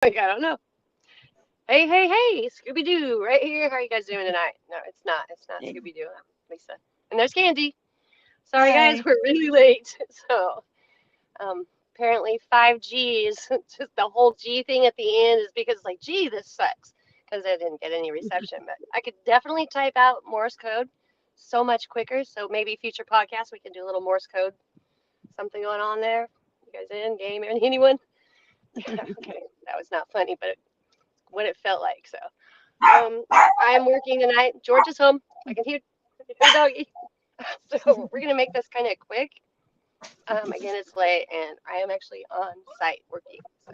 Like, I don't know. Hey, hey, hey, Scooby Doo, right here. How are you guys doing tonight? No, it's not. It's not Hey, Scooby Doo. I'm Lisa. And there's Candy. Sorry, guys, hi. we're really late. So, apparently 5G is just the whole G thing at the end is because it's like, gee, this sucks because I didn't get any reception. But I could definitely type out Morse code so much quicker. So maybe future podcasts we can do a little Morse code, something going on there. You guys in game? Anyone? Yeah, okay, that was not funny, but what it felt like. So, I'm working tonight. George is home. I can hear doggy. So we're gonna make this kind of quick. Again, it's late, and I am actually on site working. So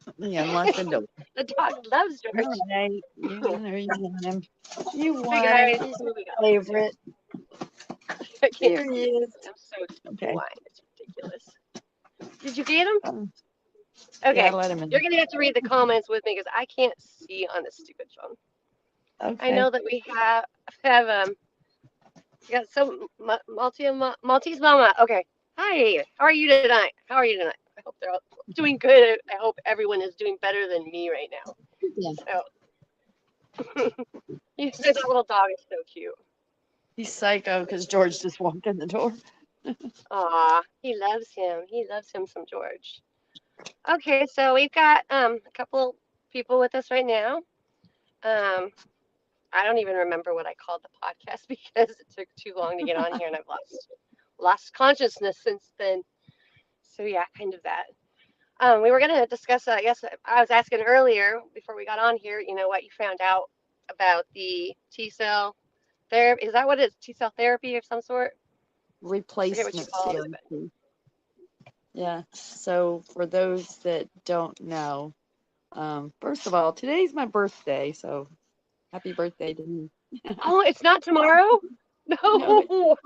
Let me unlock the door. the dog loves All George. right. There you want him. You Hey want him. guys, He's what we got? my favorite. I can't There he see. is. I'm so Okay. blind. It's ridiculous. Did you get him? Um, yeah, Okay. let him You're in. gonna have to read the comments with me because I can't see on this stupid phone. I Okay. know that we have we got some Maltese Mama. Okay. Hi. How are you tonight? How are you tonight? I hope they're all doing good. I hope everyone is doing better than me right now. Yeah. So, that little dog is so cute. He's psycho because George just walked in the door. Aw, he loves him. He loves him some George. Okay, so we've got a couple people with us right now. Um, I don't even remember what I called the podcast because it took too long to get on here and I've lost consciousness since then. So yeah, kind of that. We were going to discuss, I guess I was asking earlier before we got on here, what you found out about the T cell therapy. Is that what it is? T cell therapy of some sort? Forget what you Replacement called it, but therapy. Yeah. So for those that don't know, first of all, today's my birthday, so happy birthday to me. oh, it's not tomorrow? No, it's No,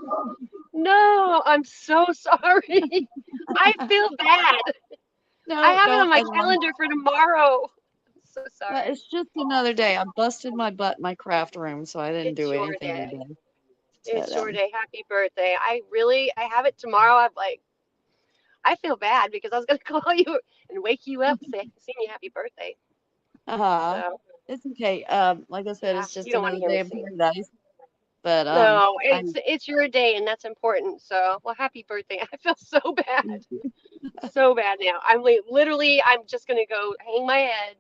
no, I'm so sorry. I feel bad. I no, have it on don't. my calendar for tomorrow. I'm so Well, sorry. it's just another day. I busted my butt in my craft room, so I didn't It's do your anything day. today. But It's your day. Happy birthday. I have it tomorrow. I feel bad because I was gonna call you and wake you up, sing you happy birthday. uh, So it's okay. Like I said, yeah, it's you just don't want to another hear me day of sing. paradise. But No, I it's your day and that's important. So well, happy birthday. I feel so bad, thank you. so bad now. Literally, I'm just gonna go hang my head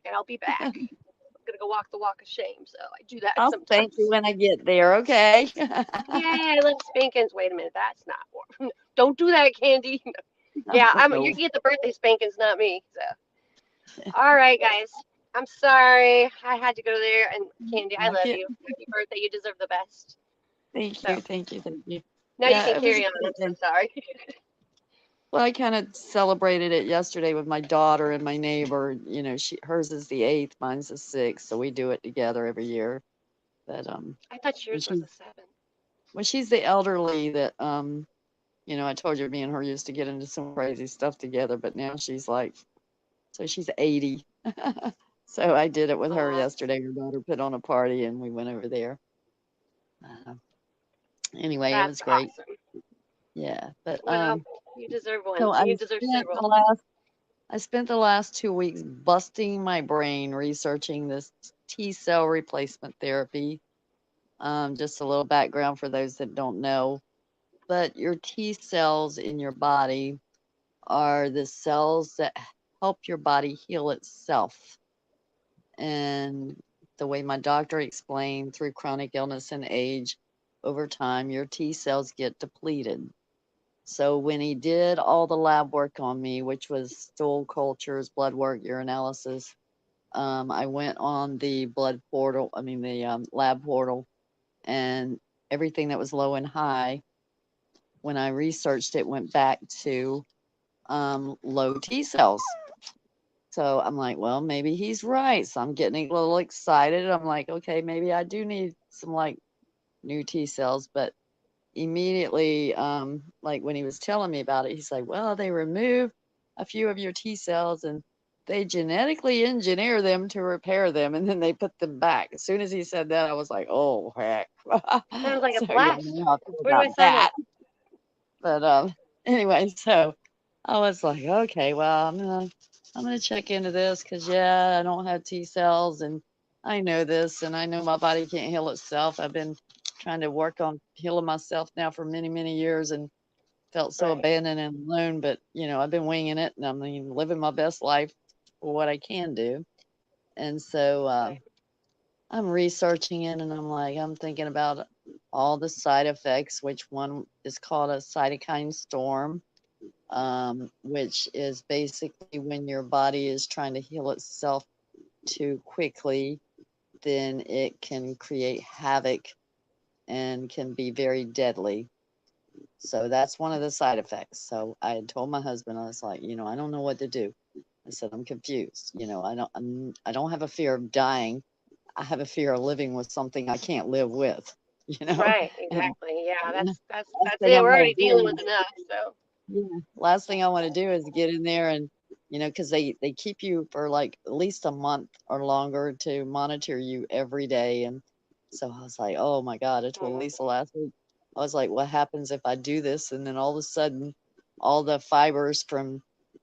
and I'll be back. I'm gonna go walk the walk of shame. So I do that I'll spank you sometimes. when I get there. Okay. Yay, I love spankings. Wait a minute, that's not warm. Don't do that, Candy. Yeah, you No. get the birthday spankings, not me. So all right, guys. I'm sorry. I had to go there. And Candy, I love Okay. you. Happy birthday. You deserve the best. Thank So you. Thank you. Thank you. now you Yeah, can it was a carry on. I'm great so day. sorry. Well, I kind of celebrated it yesterday with my daughter and my neighbor. You know, hers is the 8th, mine's the 6th, so we do it together every year. But I thought and yours was she a 7. well, she's the elderly that I told you me and her used to get into some crazy stuff together, but now she's like, so she's 80. So I did it with her Aw, yesterday. Her daughter put on a party and we went over there. Uh, anyway, it that's was great. awesome. Yeah, but Well, you deserve one. so You deserve several. I spent the last 2 weeks busting my brain researching this T cell replacement therapy. Just a little background for those that don't know. But your T cells in your body are the cells that help your body heal itself. And the way my doctor explained, through chronic illness and age, over time, your T cells get depleted. So when he did all the lab work on me, which was stool cultures, blood work, urinalysis, I went on the blood portal, I mean the lab portal, and everything that was low and high, when I researched it, went back to low T cells. So I'm like, well, maybe he's right. So I'm getting a little excited. I'm like, okay, maybe I do need some like new T cells. But immediately, like when he was telling me about it, he's like, well, they remove a few of your T cells and they genetically engineer them to repair them and then they put them back. As soon as he said that, I was like, oh, heck. Sounds like a So, yeah, I blast. know how I feel Where do I about sign that. up? But anyway, so I was like, okay, well, I'm gonna. I'm going to check into this because, yeah, I don't have T cells and I know this and I know my body can't heal itself. I've been trying to work on healing myself now for many, many years and felt so Right. abandoned and alone. But, I've been winging it and I mean, living my best life for what I can do. And so Right. I'm researching it and I'm thinking about all the side effects, which one is called a cytokine storm, which is basically when your body is trying to heal itself too quickly, then it can create havoc and can be very deadly. So that's one of the side effects. So I had told my husband, I was like, I don't know what to do. I said, I'm confused. I don't have a fear of dying. I have a fear of living with something I can't live with, Right. and Exactly. Yeah. last That's thing I it. We're want already to dealing do with enough. So. Yeah. Last thing I want to do is get in there and, because they keep you for like at least a month or longer to monitor you every day. And so I was like, oh my God, I told Mm. Lisa last week, I was like, what happens if I do this? And then all of a sudden, all the fibers from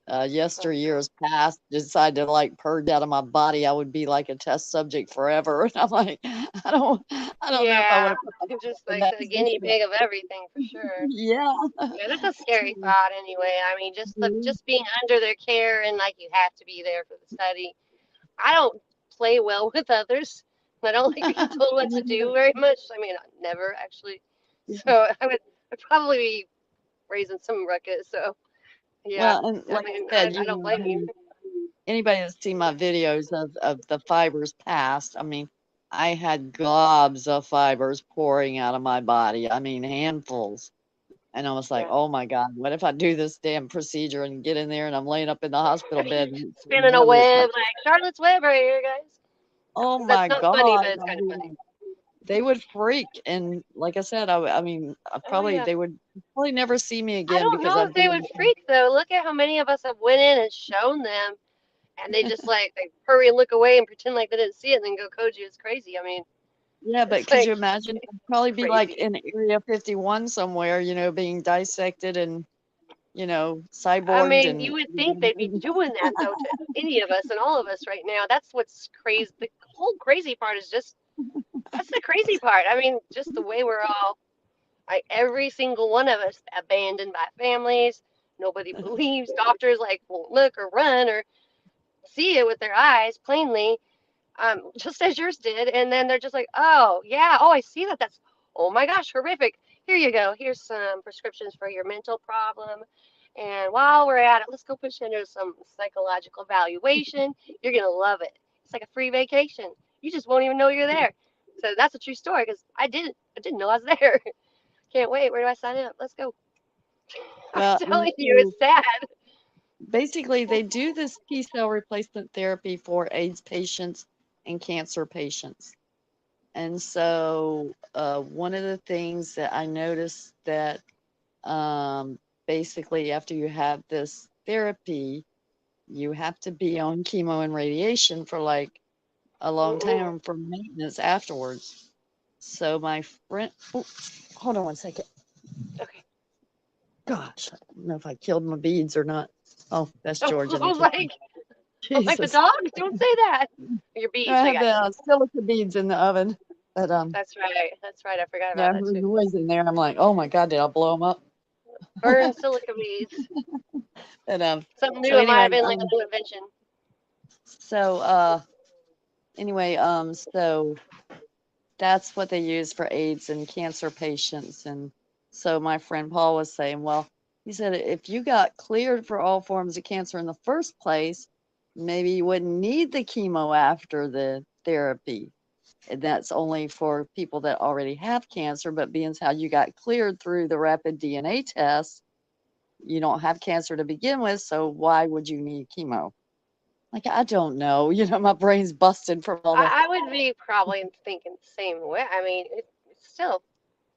Oh, yesteryears past decide to like purge out of my body. I would be like a test subject forever. And I'm like, I don't know if I yeah. want to put myself You're just in like that the guinea position. pig of everything for sure. Yeah. Yeah, that's a scary thought anyway. I mean, just being under their care and like you have to be there for the study. I don't play well with others. I don't like being told what to do very much. I mean, never actually. So I'd probably be raising some ruckus. So yeah, Well, and I like mean, I said, I don't blame you. anybody that's seen my videos of the fibers past, I mean, I had gobs of fibers pouring out of my body. I mean, handfuls. And I was like, Yeah, oh my God, what if I do this damn procedure and get in there and I'm laying up in the hospital bed and spinning a none of this web happens? like Charlotte's Web right here, guys. Oh That's my not funny, God. but it's I kind of funny. mean, they would freak. And like I said, I mean, Oh yeah. they would probably never see me I again don't because know if I'd they be, would freak though. Look at how many of us have went in and shown them, and they just like they hurry and look away and pretend like they didn't see it, and then go code you as crazy. I mean, yeah, but it's could like you imagine? I'd probably be like crazy. in Area 51 somewhere, being dissected and, I cyborged mean, you and, would think they'd be doing that though to any of us and all of us right now. That's what's crazy. The whole crazy part is just that's the crazy part. I mean, just the way we're all like every single one of us abandoned by families. Nobody believes. Doctors like won't look or run or see it with their eyes plainly, just as yours did. And then they're just like, oh, yeah, oh, I see that. That's, oh my gosh, horrific. Here you go. Here's some prescriptions for your mental problem. And while we're at it, let's go push into some psychological evaluation. You're going to love it. It's like a free vacation. You just won't even know you're there. So that's a true story because I didn't know I was there. Can't wait. Where do I sign up? Let's go. I'm well, and telling you, so it's sad. basically they do this T cell replacement therapy for AIDS patients and cancer patients. And so, one of the things that I noticed that, basically after you have this therapy, you have to be on chemo and radiation for like a long Mm-mm. time for maintenance afterwards. So my friend, oh, hold on one second. Okay. Gosh, I don't know if I killed my beads or not. Oh, that's I George in the was kitchen. like the Jesus. dog. Don't say that. Your No, beads. I I have the got you. silica beads in the oven. But That's right. That's right. I forgot yeah, about I that heard too. noise in there. I'm like, oh my God, did I blow them up? Burn silica beads. But Something so new. It might anyway, have been like a new invention. so anyway, so that's what they use for AIDS and cancer patients. And so my friend Paul was saying, well, he said, if you got cleared for all forms of cancer in the first place, maybe you wouldn't need the chemo after the therapy. And that's only for people that already have cancer. But being how you got cleared through the rapid DNA test, you don't have cancer to begin with. So why would you need chemo? Like, I don't know. My brain's busted from all the. I would be probably thinking the same way. I mean, it's still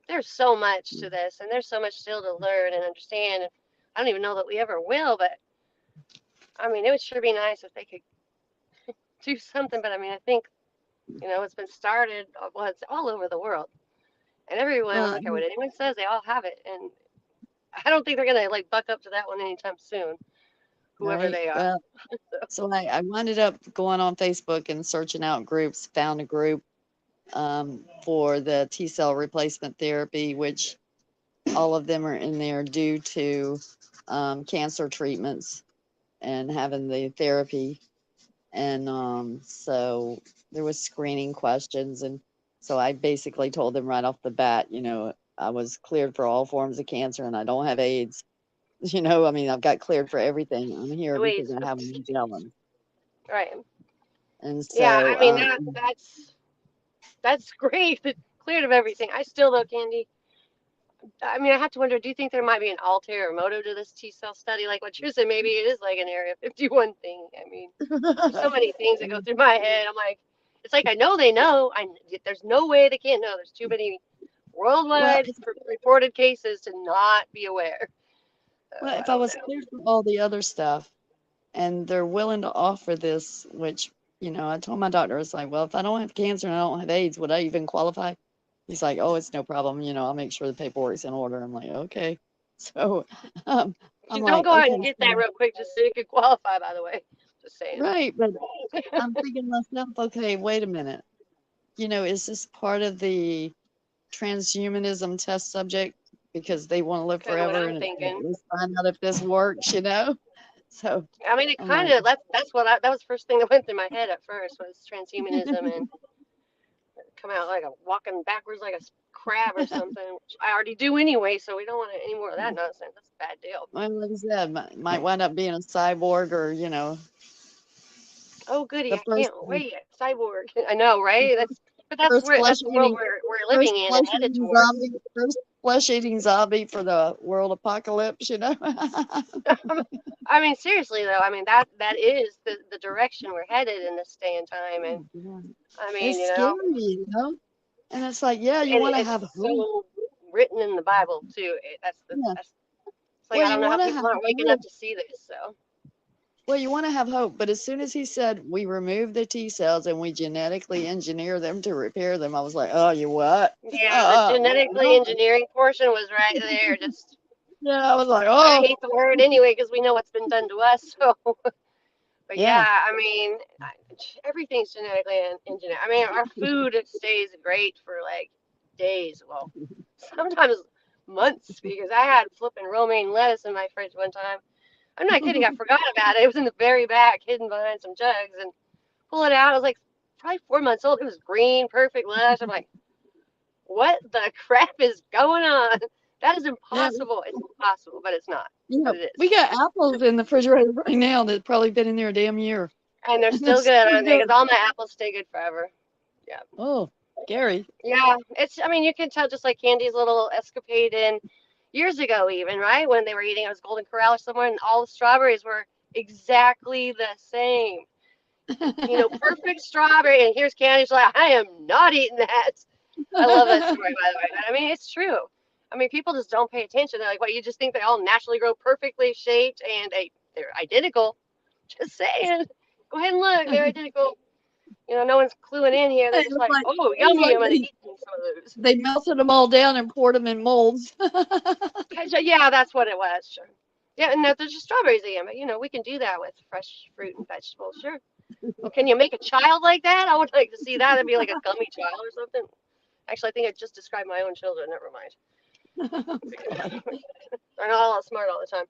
there's so much to this, and there's so much still to learn and understand. And I don't even know that we ever will. But I mean, it would sure be nice if they could do something. But I mean, I think it's been started. Well, it's all over the world, and everyone. I Well, don't care what anyone says. They all have it, and I don't think they're gonna like buck up to that one anytime soon. whoever right. they are. Well, so I winded up going on Facebook and searching out groups, found a group for the T cell replacement therapy, which all of them are in there due to cancer treatments and having the therapy. And so there was screening questions. And so I basically told them right off the bat, I was cleared for all forms of cancer and I don't have AIDS. I mean, I've got cleared for everything. I'm here Wait, because I have Magellan. right. And Yeah, so, I mean that's great. That cleared of everything. I still though, Candy. I mean, I have to wonder, do you think there might be an ulterior motive to this T cell study? Like what you're saying, maybe it is like an Area 51 thing. I mean, there's so many things that go through my head. I'm like, it's like I know they know. There's no way they can't know. There's too many well, worldwide reported cases to not be aware. So well, I if I don't was know. cleared for all the other stuff and they're willing to offer this, which, I told my doctor, it's like, well, if I don't have cancer and I don't have AIDS, would I even qualify? He's like, oh, it's no problem. I'll make sure the paperwork's in order. I'm like, okay. So I'm Don't like, go out okay, and get that so, real quick just so you could qualify. By the way, just saying. right. But I'm thinking to myself, okay, wait a minute. Is this part of the transhumanism test subject because they want to live Kind of what forever I'm and thinking. let's find out if this works? So I mean, it I'm kind like, of that's what that was the first thing that went through my head at first was transhumanism and come out like a walking backwards like a crab or something, which I already do anyway. So we don't want any more of that nonsense. That's a bad deal. well, like I said, might wind up being a cyborg or, Oh, goody! the I can't wait. Cyborg. I know, right? first That's flesh the world eating we're first living in and flesh headed eating towards. zombie, first flesh eating zombie for the world apocalypse. I mean, seriously though, I mean that is the direction we're headed in this day and time. And Yeah. I mean, It's you scary, know, and it's like, yeah, you and want to it's have hope. so written in the Bible too. Yeah. That's it's like Well, I you don't know how want to people have aren't waking up hope. to see this. So Well, you want to have hope, but as soon as he said we remove the T cells and we genetically engineer them to repair them, I was like, oh, you what? yeah, the genetically No. engineering portion was right there. Just Yeah, I was like, I oh, hate the word anyway because we know what's been done to us. So, but yeah. yeah, I mean, everything's genetically engineered. I mean, our food stays great for like days. Well, sometimes months because I had flipping romaine lettuce in my fridge one time. I'm not kidding. I forgot about it. It was in the very back, hidden behind some jugs, and pull it out. I was like probably 4 months old. It was green, perfect lettuce. I'm like, what the crap is going on? That is Yeah, impossible. It's impossible, but it's not. But it we is. got apples in the refrigerator right now that probably been in there a damn year. And they're And they're still still good, aren't they? good. Because all my apples stay good forever. Yeah. Oh, Gary. Yeah. I mean, you can tell just like Candy's little escapade in years ago, even, right? When they were eating, it was Golden Corral or somewhere, and all the strawberries were exactly the same. Perfect strawberry. And here's Candy's like, I am not eating that. I love that story, by the way. But I mean, it's true. I mean, people just don't pay attention. They're like, what, you just think they all naturally grow perfectly shaped and they're identical? Just saying. Go ahead and look. They're identical. No one's cluing in here. They're It just was like, like, oh, it was yummy. like I'm going to eat some of those. they melted them all down and poured them in molds. Yeah, that's what it was. Sure. Yeah, and there's just strawberries again. But, we can do that with fresh fruit and vegetables. Sure. Well, can you make a child like that? I would like to see that. It'd be like a gummy child or something. Actually, I think I just described my own children. Never mind. They're not all smart all the time.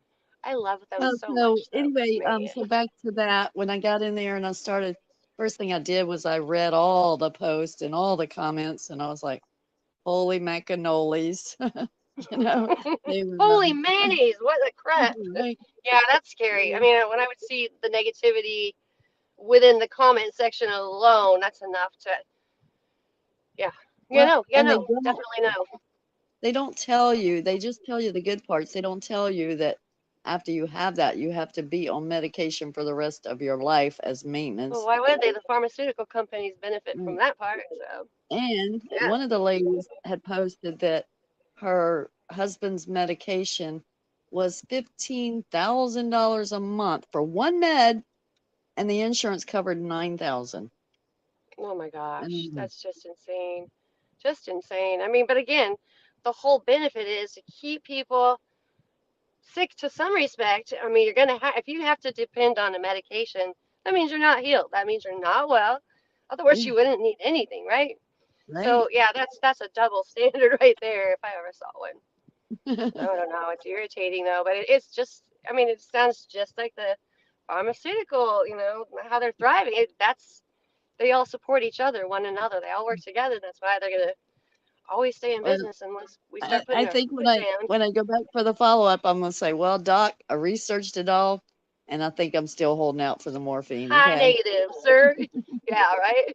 I love them so So much, though. anyway, Man. so back to that. When I got in there and I started, first thing I did was I read all the posts and all the comments, and I was like, "Holy macanolies!" they were Holy mayonnaise! What the crap? right. Yeah, that's scary. I mean, when I would see the negativity within the comment section alone, that's enough to, yeah, Well, and definitely no. they don't tell you. They just tell you the good parts. They don't tell you that after you have that, you have to be on medication for the rest of your life as Well, maintenance. why would they? The pharmaceutical companies benefit from Mm. that part, so And yeah. one of the ladies had posted that her husband's medication was $15,000 a month for one med, and the insurance covered 9,000. Oh my gosh, And that's just insane. Just insane. I mean, but again, the whole benefit is to keep people sick to some respect. I mean, you're gonna have if you have to depend on a medication, that means you're not healed. That means you're not well. Otherwise, Yeah, you wouldn't need anything, right? right. So yeah, that's a double standard right there if I ever saw one. I don't know. It's irritating though, but it's just. I mean, it sounds just like the pharmaceutical. How they're thriving. That's they all support each other, one another. They all work together. That's why they're gonna always stay in Well, business unless we I, start putting I our think foot down. when I go back for the follow-up, I'm gonna say, well, doc, I researched it all, and I think I'm still holding out for the morphine. High Okay. negative, sir. Yeah, right.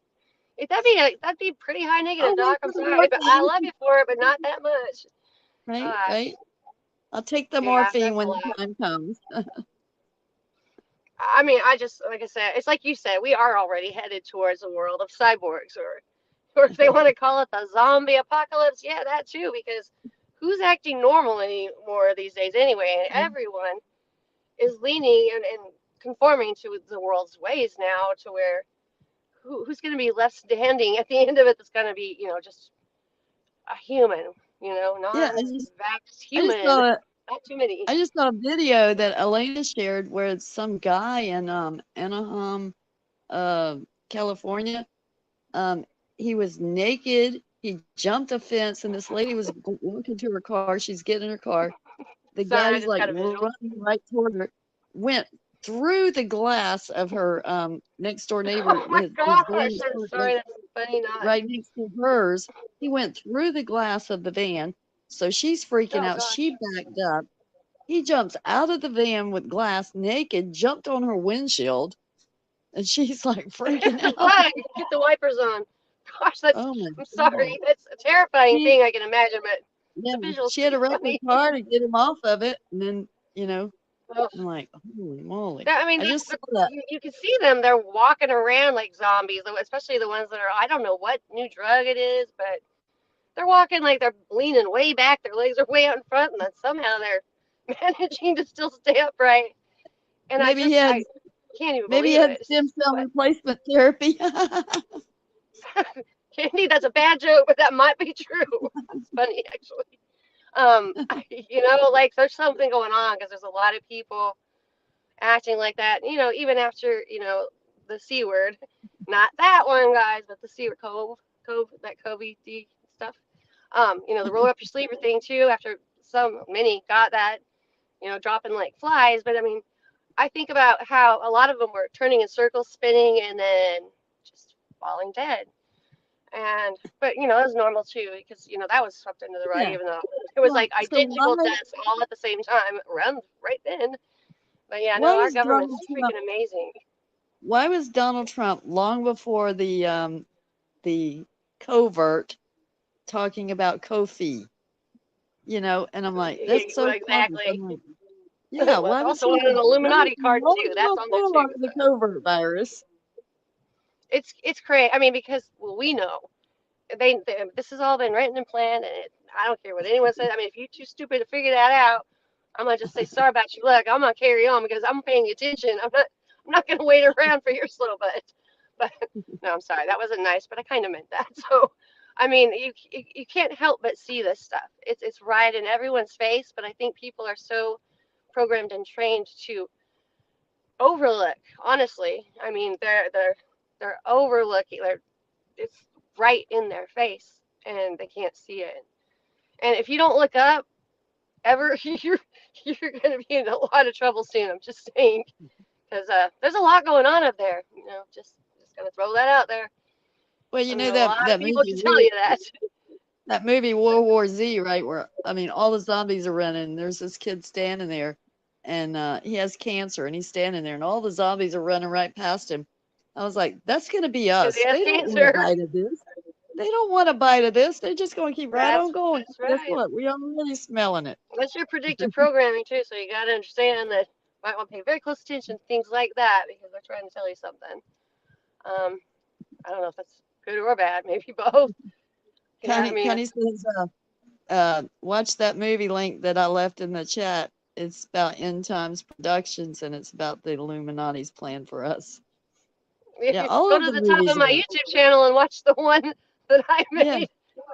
That'd be pretty high negative, I'll wait Doc. I'm for the sorry, but I love morphine. you for it, but not that much. Right, Gosh, right. I'll take the yeah, morphine that's a when the lot. time comes. I mean, I just like I said, it's like you said, we are already headed towards a world of cyborgs, or if they want to call it the zombie apocalypse, yeah, that too, because who's acting normal anymore these days anyway? And everyone is leaning and conforming to the world's ways now, to where who's going to be left standing at the end of it? That's going to be, just a human, Yeah, non-vaxxed I just human. saw Not too many. I just saw a video that Elena shared where it's some guy in Anaheim, uh, California. Um, he was naked. He jumped a fence, and this lady was walking to her car. She's getting in her car. The guy Sorry, I was just like got a visual. running right toward her, went through the glass of her next door neighbor. Oh my His gosh, van was I'm parked sorry, that's funny. Not. right next to hers. He went through the glass of the van. So she's freaking Oh out. She gosh. backed up. He jumps out of the van with glass naked, jumped on her windshield, and she's like freaking out. Run, get the wipers on. Gosh, that's. Oh my I'm God. sorry. That's a terrifying She, thing I can imagine, but yeah, the visual's she had to pretty wreck her funny. car to get him off of it. And then, you know, Oh, I'm like, holy moly. I mean, I just saw but that. you can see them. They're walking around like zombies, especially the ones that are. I don't know what new drug it is, but they're walking like they're leaning way back. Their legs are way out in front, and then somehow they're managing to still stay upright. And Maybe he had I can't even maybe he believe had it. stem cell But replacement therapy. Candy, that's a bad joke, but that might be true. It's funny actually. Like there's something going on because there's a lot of people acting like that. Even after the C word, not that one, guys, but the C word, that COVID stuff. The roll up your sleever thing too. After many got that, dropping like flies. But I mean, I think about how a lot of them were turning in circles, spinning, and then just falling dead. But that was normal too, because that was swept under the rug, Yeah. even though it was Well, like so identical deaths all at the same time around right then. But yeah, why no, our was government's Donald Trump freaking amazing. why was Donald Trump long before the covert talking about Kofi? And I'm like, that's Well, so clever. I'm exactly. like, yeah, Well, why was also he on an why was Illuminati he card long too. That's on there before too. the covert virus? It's crazy. I mean, because we know this has all been written and planned, and I don't care what anyone says. I mean, if you're too stupid to figure that out, I'm gonna just say sorry about your luck. I'm gonna carry on because I'm paying attention. I'm not gonna wait around for your slow butt. But no, I'm sorry. That wasn't nice, but I kind of meant that. So, I mean, you can't help but see this stuff. It's right in everyone's face, but I think people are so programmed and trained to overlook. Honestly, I mean, they're overlooking. It's right in their face, and they can't see it. And if you don't look up ever, you're gonna be in a lot of trouble soon. I'm just saying, because there's a lot going on up there. Just gonna throw that out there. Well, I mean, a lot of that people can movie tell you that. that movie World War Z, right? Where I mean, all the zombies are running. And there's this kid standing there, and he has cancer, and he's standing there, and all the zombies are running right past him. I was like, that's gonna be Because he us. has They don't want a cancer. bite of this. They don't want a bite of this. They're just gonna keep right on going. That's Guess right. what? We're already smelling it. That's your predictive programming too. So you got to understand that you might want to pay very close attention to things like that because they're trying to tell you something. Um, I don't know if that's good or bad. Maybe both. I mean, Connie says, watch that movie link that I left in the chat. It's about End Times Productions, and it's about the Illuminati's plan for us. Yeah, all go of to the the top movies of my are. YouTube channel and watch the one that I Yeah, made.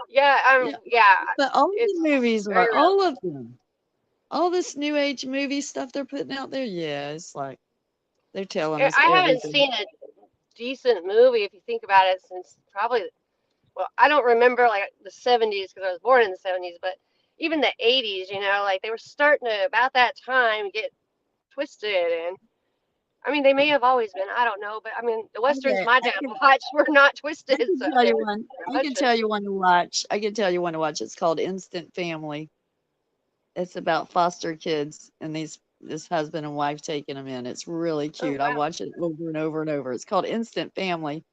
Yeah, yeah. yeah, But all of the it's movies very are, real. all of them. all this new age movie stuff they're putting out there. Yeah, it's like they're telling I us haven't everything. seen a decent movie if you think about it since probably, well, I don't remember like the 70s because I was born in the 70s, but even the 80s, like they were starting to about that time get twisted. And I mean, they may have always been, I don't know, but I mean, the westerns Okay, my dad watched were not twisted, I can so tell they you were one. very I much can tell twisted. you one to watch. I can tell you one to watch. It's called Instant Family. It's about foster kids and this husband and wife taking them in. It's really Oh cute. I wow. watch it over and over and over. It's called Instant Family.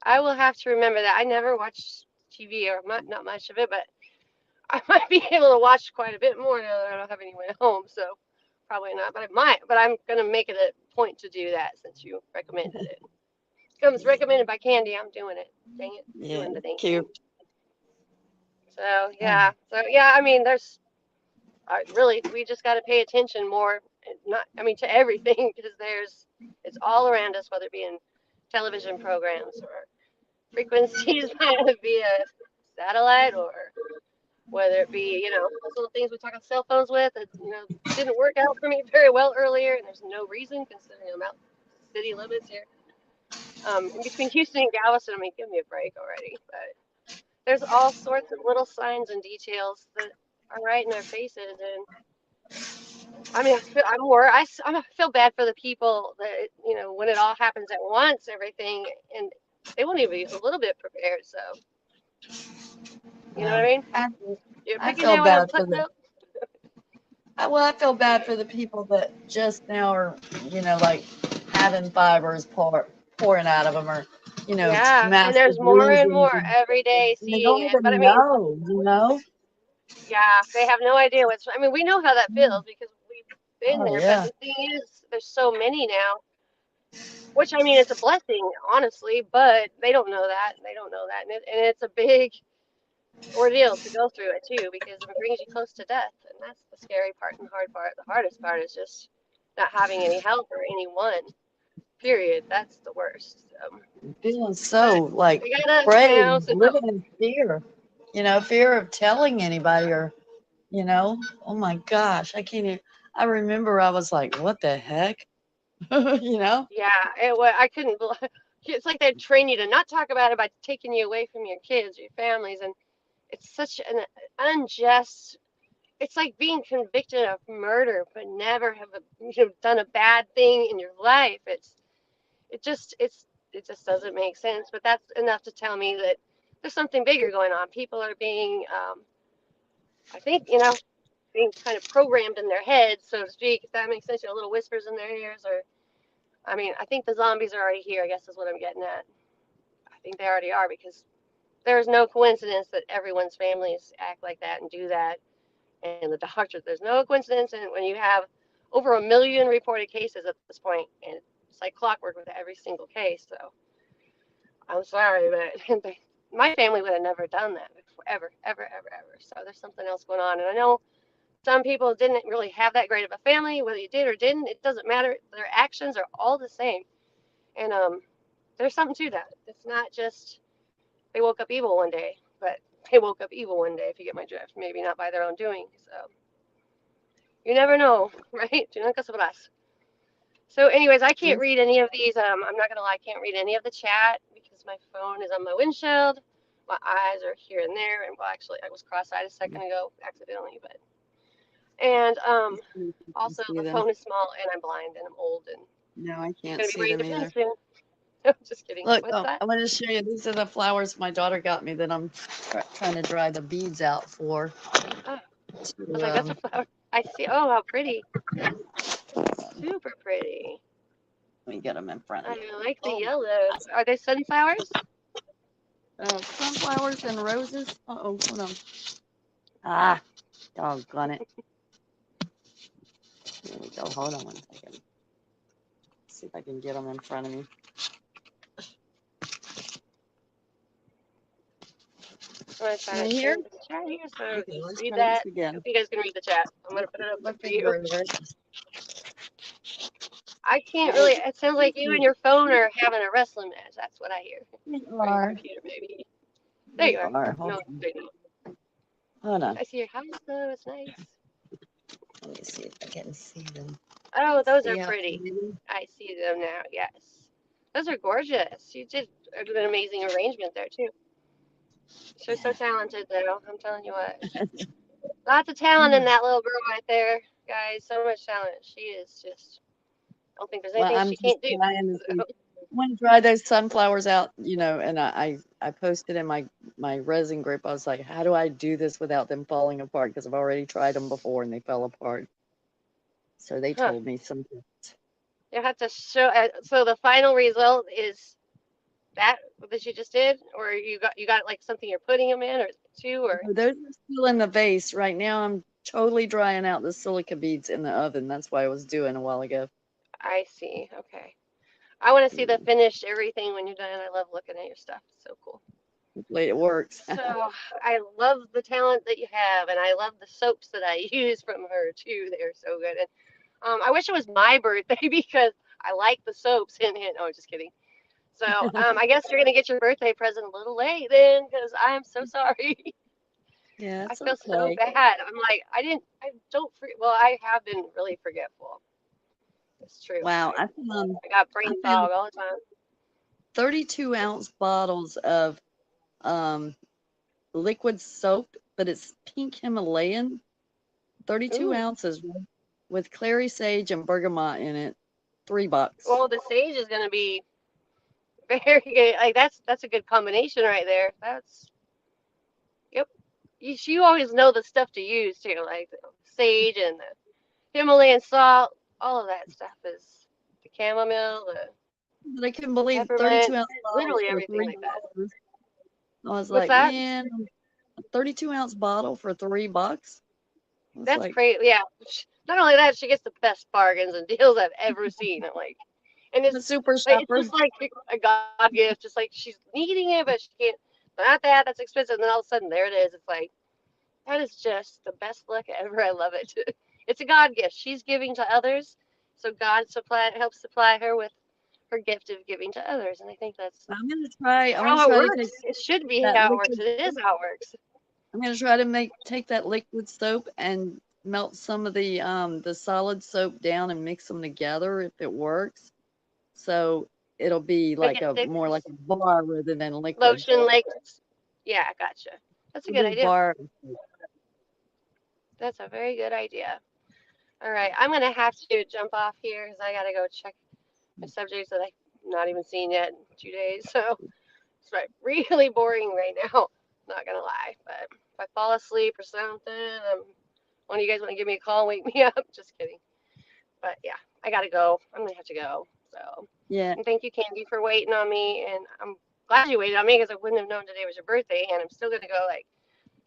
I will have to remember that. I never watched TV or not much of it, but I might be able to watch quite a bit more now that I don't have anyone at home, so probably not, but I might. But I'm gonna make it a point to do that since you recommended it. Comes recommended by Candy. I'm doing it. Dang it, Yeah, doing the dang thing. cute. So yeah. I mean, there's really we just got to pay attention more. Not, I mean, to everything because it's all around us, whether it be in television programs or frequencies via satellite or whether it be, those little things we talk on cell phones with that, didn't work out for me very well earlier, and there's no reason considering I'm out city limits here. In between Houston and Galveston, I mean, give me a break already. But there's all sorts of little signs and details that are right in our faces, and I mean, I feel bad for the people that, when it all happens at once, everything, and they won't even be a little bit prepared. So, you know what I Yeah. mean? I, You're I picking feel out what I'm bad for putting the up. well, I feel bad for the people that just now are, like having fibers pouring out of them, or Yeah, and massive there's more and lesions, more every day and they seeing don't it. But I even mean, know. yeah, they have no idea what's. I mean, we know how that Mm. feels because we've been Oh there. But yeah. the thing is, there's so many now, which I mean, it's a blessing, honestly. But they don't know that. They don't know that, and it's a big ordeal to go through it too because it brings you close to death, and that's the scary part and hard part. The hardest part is just not having any help or anyone. Period. That's the worst. Feeling But so like we gotta, afraid, so living in fear. Fear of telling anybody, or oh my gosh, I can't even. I remember I was like, what the heck? you know? yeah, I couldn't believe. It's like they train you to not talk about it by taking you away from your kids, your families, and it's such an unjust. It's like being convicted of murder, but never have done a bad thing in your life. It just it just doesn't make sense. But that's enough to tell me that there's something bigger going on. People are being, I think, being kind of programmed in their heads, so to speak, if that makes sense. Little whispers in their ears, or I mean, I think the zombies are already here. I guess is what I'm getting at. I think they already are because there's no coincidence that everyone's families act like that and do that. And the doctors, there's no coincidence. And when you have over 1 million reported cases at this point, and it's like clockwork with every single case. So I'm sorry, but my family would have never done that before, ever, ever, ever, ever. So there's something else going on. And I know some people didn't really have that great of a family, whether you did or didn't, it doesn't matter. Their actions are all the same. And there's something to that. It's not just they woke up evil one day, but they woke up evil one day, if you get my drift. Maybe not by their own doing. So you never know, right? Tú nunca sabrás. So, anyways, I can't Yes. read any of these. I'm not gonna lie, I can't read any of the chat because my phone is on my windshield. My eyes are here and there, and well, actually, I was cross-eyed a second ago accidentally, but and also See the them. phone is small, and I'm blind, and I'm old, and No, I can't gonna be see ready them to bend either. soon. No, just kidding. Look, What's that? I'm going to show you. These are the flowers my daughter got me that I'm trying to dry the beads out for. Oh, I was To, like, that's a flower. I see. Oh, how pretty. Super pretty. let me get them in front of I me. like the Oh, yellow. Are they sunflowers? sunflowers and roses. Uh-oh, hold on. Ah, doggone it. There we go. Hold on one second. See if I can get them in front of me. I'm gonna try Right to here? change the chat here so Okay, you let's read try this that. again. Hope you guys can read the chat. I'm gonna put it up What for you. finger is it? I can't really. It sounds like you and your phone are having a wrestling match. That's what I hear. You Or your are. computer, maybe. There you You are. are. No, Hold on. big deal. Hold on. I see your house though. It's nice. Let me see if I can see them. Oh, those are See how pretty. pretty? I see them now. Yes. Those are gorgeous. You did an amazing arrangement there too. She's so Yeah. talented though. I'm telling you what. Lots of talent in that little girl right there, guys. So much talent. She is just. I don't think there's Well, anything I'm she just can't do. trying to see. So, I want to dry those sunflowers out, you know, and I posted in my resin group. I was like, how do I do this without them falling apart? Because I've already tried them before and they fell apart. So they huh. told me some tips. You have to show. So the final result is that you just did, or you got like something you're putting them in, or two, or No, those are still in the vase right now. I'm totally drying out the silica beads in the oven. That's what I was doing a while ago. I see. Okay. I want to see the Mm, finished everything when you're done. I love looking at your stuff. It's so cool. hopefully it works. So I love the talent that you have, and I love the soaps that I use from her too. They're so good. And I wish it was my birthday because I like the soaps. Hint, hint. Oh, just kidding. So I guess you're gonna get your birthday present a little late then, because I am so sorry. Yeah, I it's feel so okay. bad. I'm like, I don't forget. Well, I have been really forgetful. It's true. Wow, I got I brain found fog all the time. 32-ounce bottles of um liquid soap, but it's pink Himalayan. 32 Ooh. ounces with clary sage and bergamot in it. $3. Well, the sage is gonna be very good. Like that's a good combination right there. That's yep. You always know the stuff to use too, like the sage and the Himalayan salt. All of that stuff is the chamomile, But I couldn't believe it, peppermint, 32-ounce bottles literally for everything $3. like that. I was What's like, that? man, a 32-ounce bottle for $3. I was That's like, crazy. Yeah. Not only that, she gets the best bargains and deals I've ever seen. I'm like, and I'm a super it's shopper. just like a God gift. Just like she's needing it, but she can't. Not that. That's expensive. And then all of a sudden, there it is. It's like that is just the best luck ever. I love it. It's a God gift. She's giving to others, so God helps supply her with her gift of giving to others. And I think that's I want to how it try to take works. It should be that how it works. liquid It is how it works. I'm gonna try to take that liquid soap and melt some of the solid soap down and mix them together if it works. So it'll be Make like it a thick, more like a bar rather than liquid. lotion like. Yeah, gotcha. That's a A good big idea. bar. That's a very good idea. All right, I'm gonna have to jump off here because I gotta go check my subjects that I've not even seen yet in 2 days. So it's like really boring right now. Not gonna lie, but if I fall asleep or something, one of you guys want to give me a call, wake me up. Just kidding. But yeah, I gotta go. I'm gonna have to go. So Yeah. and thank you, Candy, for waiting on me. And I'm glad you waited on me because I wouldn't have known today was your birthday. And I'm still gonna go like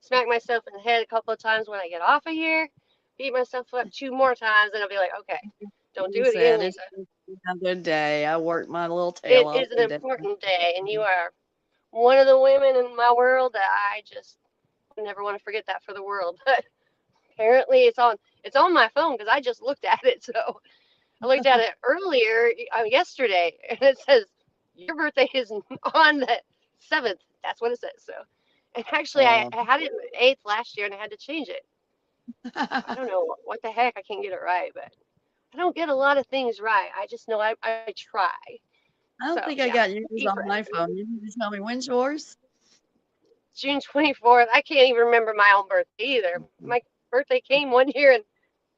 smack myself in the head a couple of times when I get off of here, beat myself up 2 more times, and I'll be like, okay, don't do You it again, said it's Lisa. just another day. I worked my little tail It off is an today. important day, and you are one of the women in my world that I just never want to forget that for the world. But apparently, it's on my phone because I just looked at it. So I looked at it earlier yesterday, and it says your birthday is on the 7th. That's what it says. So, and actually, Well, I had it 8th last year, and I had to change it. I don't know what the heck. I can't get it right, but I don't get a lot of things right. I just know I try. I So don't think I yeah, got yours keep on my phone. You need to tell me when's yours? June 24th. I can't even remember my own birthday either. My birthday came one year and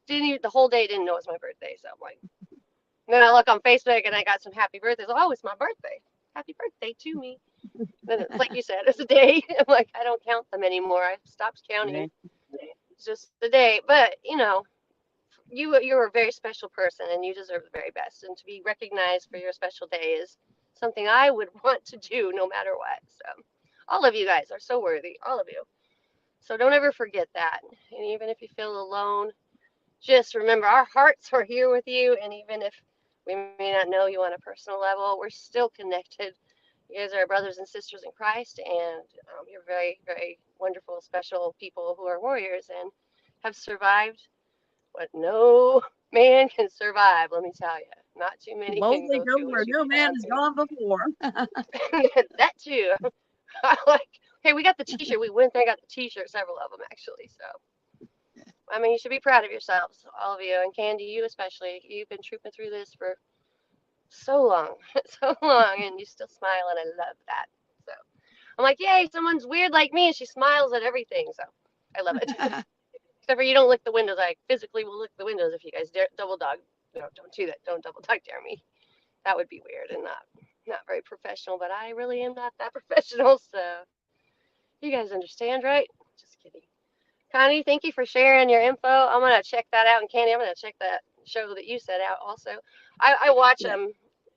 the whole day didn't know it was my birthday. So I'm like, and then I look on Facebook and I got some happy birthdays. Oh, it's my birthday. Happy birthday to me. Then it's like you said, it's a day. I'm like, I don't count them anymore. I stopped counting. Right. It's just a day. But you're a very special person and you deserve the very best. And to be recognized for your special day is something I would want to do no matter what. So all of you guys are so worthy, all of you. So don't ever forget that. And even if you feel alone, just remember our hearts are here with you. And even if we may not know you on a personal level, we're still connected. You guys are brothers and sisters in Christ, and you're very, very wonderful, special people who are warriors and have survived what no man can survive, let me tell you. Not too many can Boldly go go through where what you've no man gone has gone before. through. That too. I like, hey, we got the t shirt. We went there and got the t shirt, several of them actually. So I mean, you should be proud of yourselves, all of you, and Candy, you especially. You've been trooping through this for so long, so long, and you still smile, and I love that. So I'm like, yay, someone's weird like me, and she smiles at everything. So I love it. Except for you don't lick the windows. I physically will lick the windows if you guys dare double dog. No, don't do that. Don't double dog dare me. That would be weird and not very professional. But I really am not that professional. So you guys understand, right? Just kidding. Connie, thank you for sharing your info. I'm gonna check that out, and Candy, I'm gonna check that show that you set out also. I watch Yeah.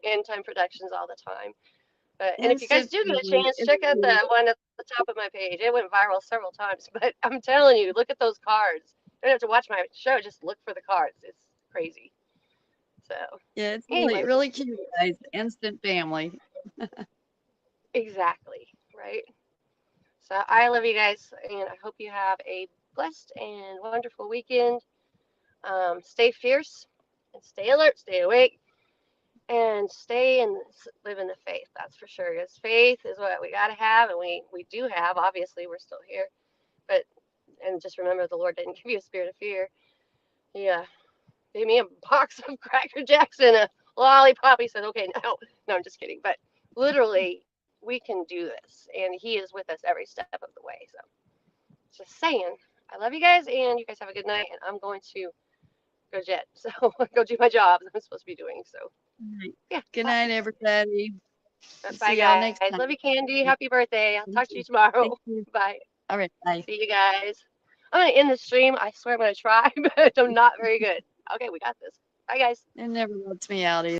End Time Productions all the time. And if you guys Instant do get a family. chance, check out the one at the top of my page. It went viral several times, but I'm telling you, look at those cards. You don't have to watch my show, just look for the cards. It's crazy. So, Yeah, it's really, anyways, really cute, guys. Instant family. exactly, right? So, I love you guys, and I hope you have a blessed and wonderful weekend. Stay fierce and stay alert, stay awake, and stay and live in the faith. That's for sure. Because faith is what we got to have, and we do have. Obviously, we're still here, but and just remember, the Lord didn't give you a spirit of fear. Yeah, gave me a box of Cracker Jacks and a lollipop. He said, "Okay, no, I'm just kidding." But literally, we can do this, and He is with us every step of the way. So, just saying. I love you guys, and you guys have a good night. And I'm going to go jet, so go do my job that I'm supposed to be doing. So, Right. yeah. Good night, everybody. Bye, See y'all next guys. time. Love you, Candy. Happy birthday. I'll Thank talk to you. you tomorrow. Thank you. Bye. All right. Bye. See you guys. I'm going to end the stream. I swear I'm going to try, but I'm not very good. Okay, we got this. Bye, guys. It never lets me out either.